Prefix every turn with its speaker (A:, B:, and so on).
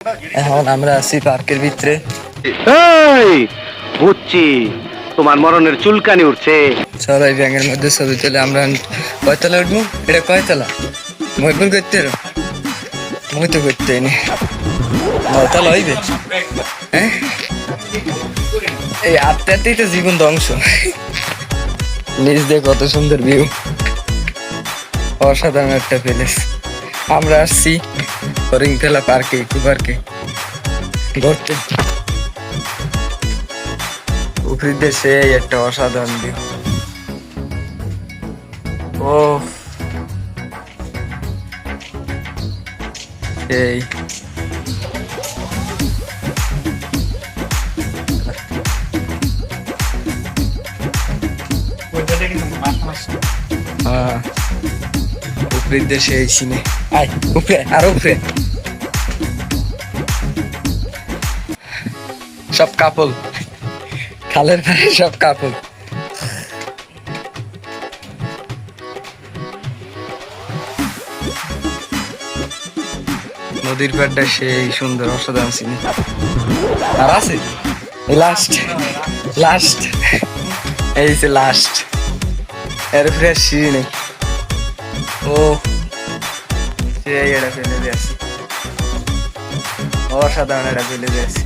A: এখন আমরা আছি পার্কের ভিতরে।
B: এই বুঝছি, তোমার মরণের চুলকানি উঠছে।
A: সবাই ব্যাঙের মধ্যে ছবি তুলে। আমরা কয়তলা উঠবো? এটা কয়তলা? মজবুর করতে পারো? মই তো করতে নি। নয়তলা হইবে? হ্যাঁ, এই আটতে আটতেই তো জীবন ধ্বংস। নিচ দিয়ে কত সুন্দর ভিউ, অসাধারণ একটা প্লেস। আমরা আসছি হরিংতলা পার্কে, ইকো পার্কে ঘুরতে। উপরের দেশে একটা অসাধারণ ভিউ। ও এই উপরের দেশে এই সিনে। আয় উপরে, আর উপরে সব কাপল, খালের ধারে সব কাপল। নদীর পাড়টা সেই সুন্দর, অসাধারণ সিনে। আর আছে লাস্ট, লাস্ট এই যে লাস্ট, এর ফ্রেশ সিঁড়ি নেই। ও সেই এটা ফেলে দিয়েছি, অসাধারণ এটা ফেলে দিয়েছি।